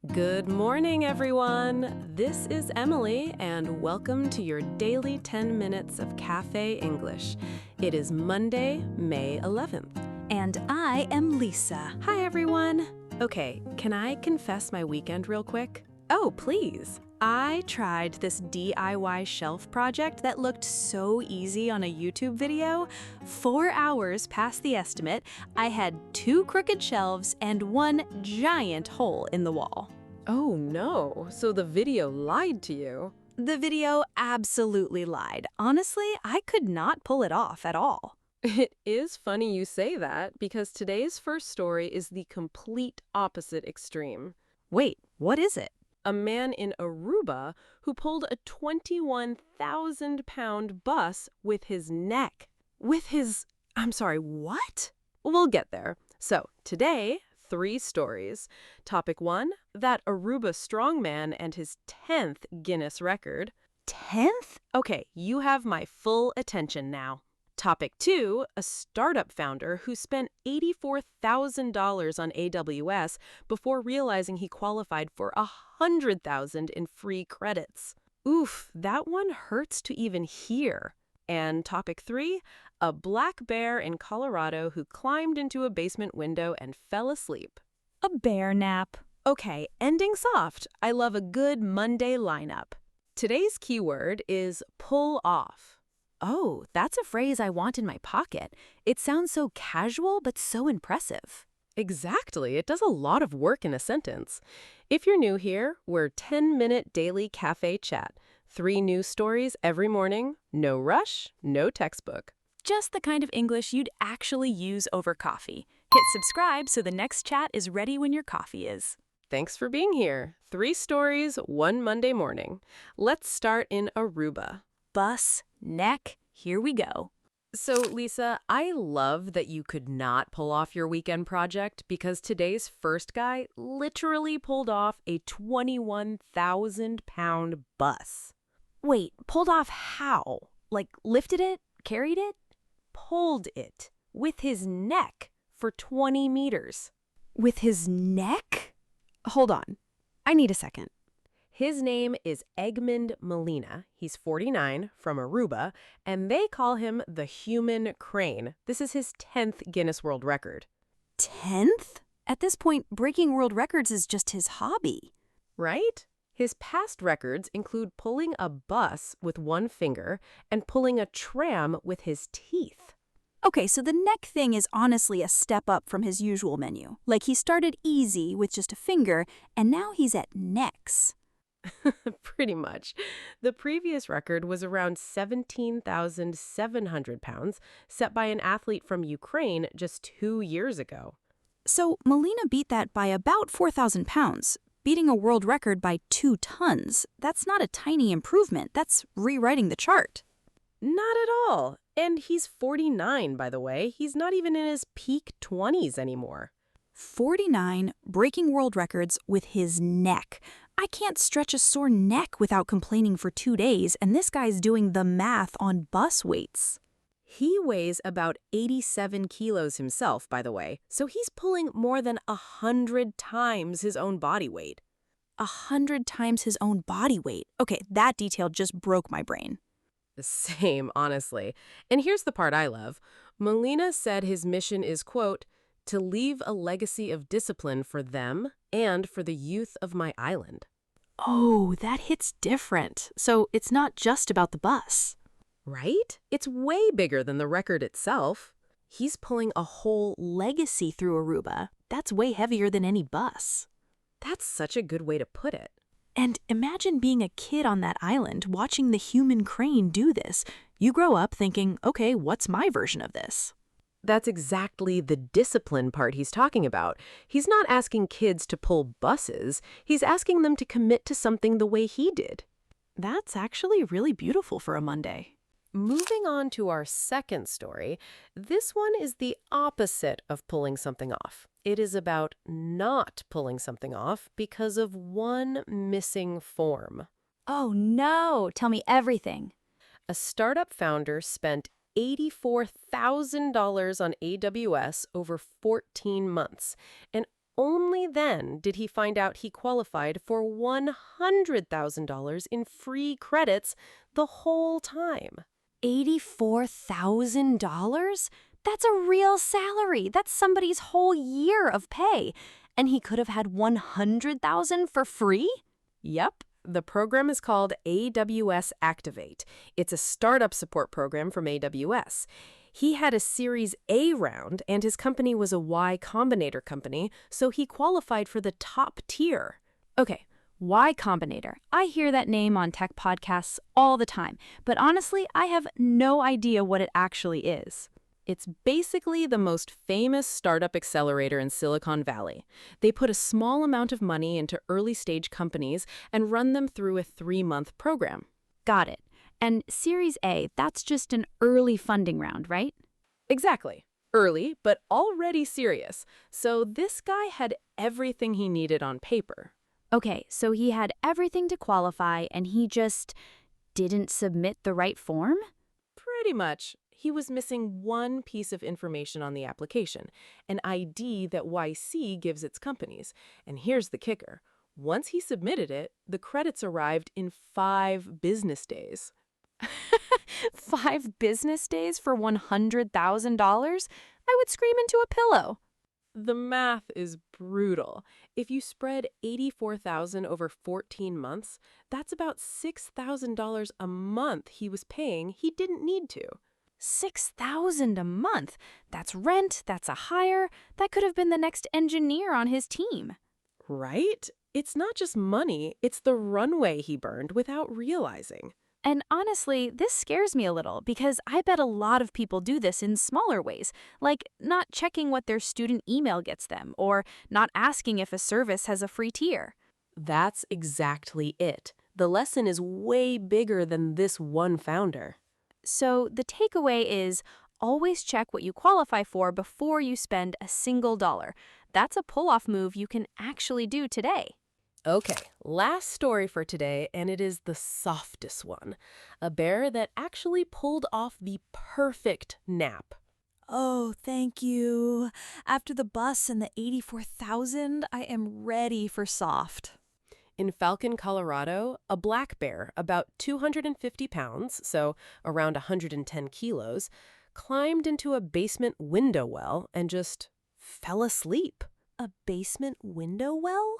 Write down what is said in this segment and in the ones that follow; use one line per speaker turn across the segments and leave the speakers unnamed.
Good morning, everyone. This is Emily, and welcome to your daily 10 minutes of Cafe English. It is Monday, May 11th.
And I am Lisa.
Hi, everyone. Okay, can I confess my weekend real quick?
Oh, please. I tried this DIY shelf project that looked so easy on a YouTube video. 4 hours past the estimate, I had 2 crooked shelves and 1 giant hole in the wall.
Oh no, so the video lied to you.
The video absolutely lied. Honestly, I could not pull it off at all.
It is funny you say that, because today's first story is the complete opposite extreme.
Wait, what is it?
A man in Aruba who pulled a 21,000-pound bus with his neck. I'm sorry, what? We'll get there. So, today, 3 stories. Topic 1, that Aruba strongman and his 10th Guinness record.
10th?
Okay, you have my full attention now. Topic 2, a startup founder who spent $84,000 on AWS before realizing he qualified for $100,000 in free credits. Oof, that one hurts to even hear. And topic 3, a black bear in Colorado who climbed into a basement window and fell asleep.
A bear nap.
Okay, ending soft. I love a good Monday lineup. Today's keyword is pull off.
Oh, that's a phrase I want in my pocket. It sounds so casual, but so impressive.
Exactly. It does a lot of work in a sentence. If you're new here, we're 10-minute daily cafe chat. 3 news stories every morning. No rush, no textbook.
Just the kind of English you'd actually use over coffee. Hit subscribe so the next chat is ready when your coffee is.
Thanks for being here. 3 stories, 1 Monday morning. Let's start in Aruba.
Bus, neck, here we go.
So, Lisa, I love that you could not pull off your weekend project because today's first guy literally pulled off a 21,000-pound bus.
Wait, pulled off how? Like lifted it? Carried it?
Pulled it with his neck for 20 meters.
With his neck? Hold on. I need a second.
His name is Egmond Molina. He's 49, from Aruba, and they call him the human crane. This is his 10th Guinness World Record.
10th? At this point, breaking world records is just his hobby.
Right? His past records include pulling a bus with 1 finger and pulling a tram with his teeth.
Okay, so the neck thing is honestly a step up from his usual menu. Like he started easy with just a finger, and now he's at necks.
Pretty much. The previous record was around 17,700 pounds, set by an athlete from Ukraine just 2 years ago.
So Molina beat that by about 4,000 pounds, beating a world record by 2 tons. That's not a tiny improvement. That's rewriting the chart.
Not at all. And he's 49, by the way. He's not even in his peak 20s anymore.
49, breaking world records with his neck. I can't stretch a sore neck without complaining for 2 days, and this guy's doing the math on bus weights.
He weighs about 87 kilos himself, by the way, so he's pulling more than 100 times his own body weight.
100 times his own body weight. Okay, that detail just broke my brain.
Same, honestly. And here's the part I love. Molina said his mission is, quote, to leave a legacy of discipline for them and for the youth of my island.
Oh, that hits different. So it's not just about the bus.
Right? It's way bigger than the record itself. He's pulling a whole
Legacy through Aruba. That's way heavier than any bus.
That's such a good way to put it.
And imagine being a kid on that island watching the human crane do this. You grow up thinking, okay, what's my version of this?
That's exactly the discipline part he's talking about. He's not asking kids to pull buses. He's asking them to commit to something the way he did.
That's actually really beautiful for a Monday.
Moving on to our second story, this one is the opposite of pulling something off. It is about not pulling something off because of one missing form.
Oh no, tell me everything.
A startup founder spent $84,000 on AWS over 14 months, and Only then did he find out he qualified for $100,000 in free credits the whole time.
$84,000? That's a real salary. That's somebody's whole year of pay. And he could have had $100,000 for free?
Yep. The program is called AWS Activate. It's a startup support program from AWS. He had a Series A round, and his company was a Y Combinator company, so he qualified for the top tier.
Okay, Y Combinator. I hear that name on tech podcasts all the time, but honestly, I have no idea what it actually is.
It's basically the most famous startup accelerator in Silicon Valley. They put a small amount of money into early-stage companies and run them through a 3-month program.
Got it. And Series A, that's just an early funding round, right?
Exactly. Early, but already serious. So this guy had everything he needed on paper.
Okay, so he had everything to qualify and he just didn't submit the right form?
Pretty much. He was missing one piece of information on the application, an ID that YC gives its companies. And here's the kicker. Once he submitted it, the credits arrived in 5 business days.
5 business days for $100,000? I would scream into a pillow.
The math is brutal. If you spread $84,000 over 14 months, that's about $6,000 a month he was paying he didn't need to.
$6,000 a month. That's rent, that's a hire. That could have been the next engineer on his team.
Right? It's not just money, it's the runway he burned without realizing.
And honestly, this scares me a little because I bet a lot of people do this in smaller ways, like not checking what their student email gets them or not asking if a service has a free tier.
That's exactly it. The lesson is way bigger than this one founder.
So the takeaway is always check what you qualify for before you spend a single dollar. That's a pull-off move you can actually do today.
Okay, last story for today, and it is the softest one. A bear that actually pulled off the perfect nap.
Oh, thank you. After the bus and the 84,000, I am ready for soft.
In Falcon, Colorado, a black bear, about 250 pounds, so around 110 kilos, climbed into a basement window well and just fell asleep.
A basement window well?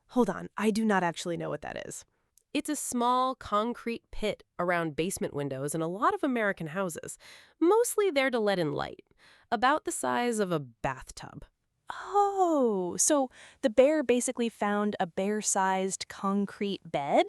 Hold on, I do not actually know what that is.
It's a small concrete pit around basement windows in a lot of American houses, mostly there to let in light, about the size of a bathtub.
Oh, so the bear basically found a bear-sized concrete bed?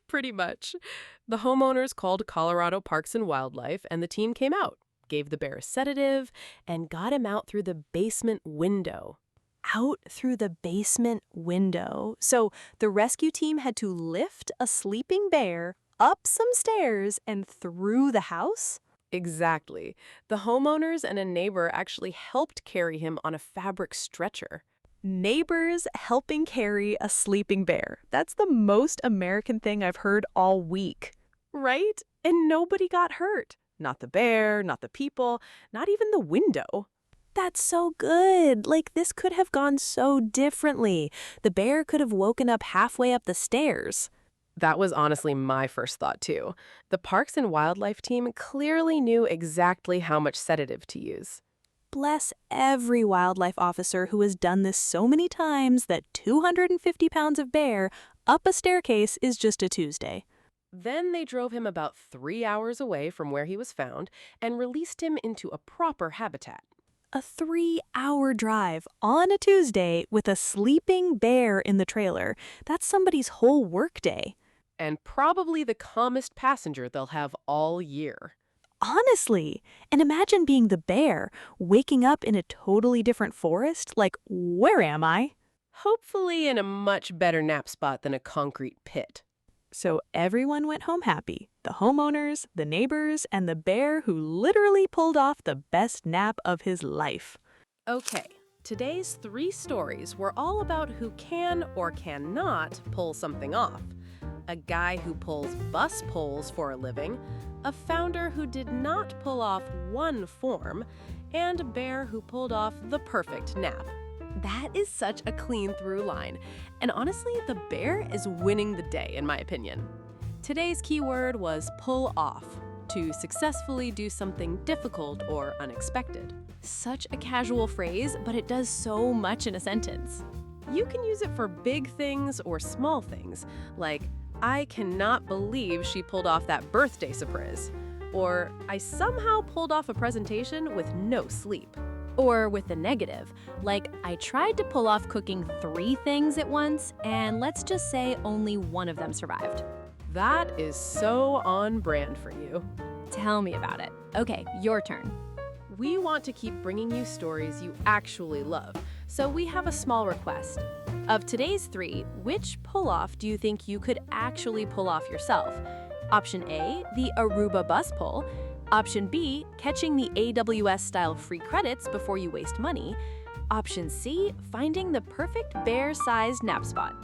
Pretty much. The homeowners called Colorado Parks and Wildlife, and the team came out, gave the bear a sedative, and got him out through the basement window.
Out through the basement window. So the rescue team had to lift a sleeping bear up some stairs and through the house?
Exactly. The homeowners and a neighbor actually helped carry him on a fabric stretcher.
Neighbors helping carry a sleeping bear. That's the most American thing I've heard all week.
Right? And nobody got hurt. Not the bear, not the people, not even the window.
That's so good. Like, this could have gone so differently. The bear could have woken up halfway up the stairs.
That was honestly my first thought, too. The Parks and Wildlife team clearly knew exactly how much sedative to use.
Bless every wildlife officer who has done this so many times that 250 pounds of bear up a staircase is just a Tuesday.
Then they drove him about 3 hours away from where he was found and released him into a proper habitat.
A 3-hour drive on a Tuesday with a sleeping bear in the trailer. That's somebody's whole workday.
And probably the calmest passenger they'll have all year.
Honestly, and imagine being the bear, waking up in a totally different forest, like, where am I?
Hopefully in a much better nap spot than a concrete pit.
So everyone went home happy. The homeowners, the neighbors, and the bear who literally pulled off the best nap of his life.
Okay, today's 3 stories were all about who can or cannot pull something off. A guy who pulls bus poles for a living, a founder who did not pull off one form, and a bear who pulled off the perfect nap. That is such a clean through line. And honestly, the bear is winning the day, in my opinion. Today's keyword was pull off, to successfully do something difficult or unexpected.
Such a casual phrase, but it does so much in a sentence.
You can use it for big things or small things, like, I cannot believe she pulled off that birthday surprise. Or, I somehow pulled off a presentation with no sleep.
Or with the negative, like I tried to pull off cooking 3 things at once, and let's just say only one of them survived.
That is so on brand for you.
Tell me about it. Okay, your turn.
We want to keep bringing you stories you actually love, so we have a small request. Of today's 3, which pull-off do you think you could actually pull off yourself? Option A, the Aruba bus pull. Option B, catching the AWS-style free credits before you waste money. Option C, finding the perfect bear-sized nap spot.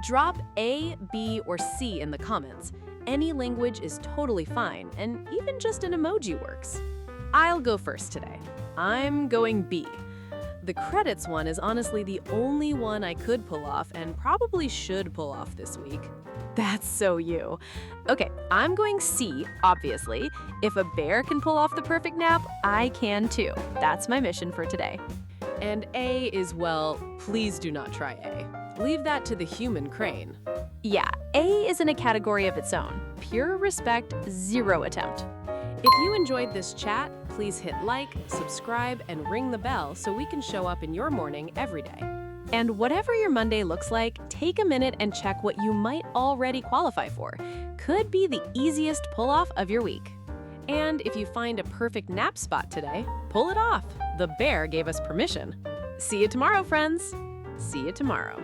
Drop A, B, or C in the comments. Any language is totally fine, and even just an emoji works. I'll go first today. I'm going B. The credits one is honestly the only one I could pull off and probably should pull off this week. That's so you. Okay, I'm going C, obviously. If a bear can pull off the perfect nap, I can too. That's my mission for today. And A is, well, please do not try A. Leave that to the human crane.
Yeah, A is in a category of its own. Pure respect, 0 attempt.
If you enjoyed this chat, please hit like, subscribe, and ring the bell so we can show up in your morning every day. And whatever your Monday looks like, take a minute and check what you might already qualify for. Could be the easiest pull-off of your week. And if you find a perfect nap spot today, pull it off. The bear gave us permission. See you tomorrow, friends. See you tomorrow.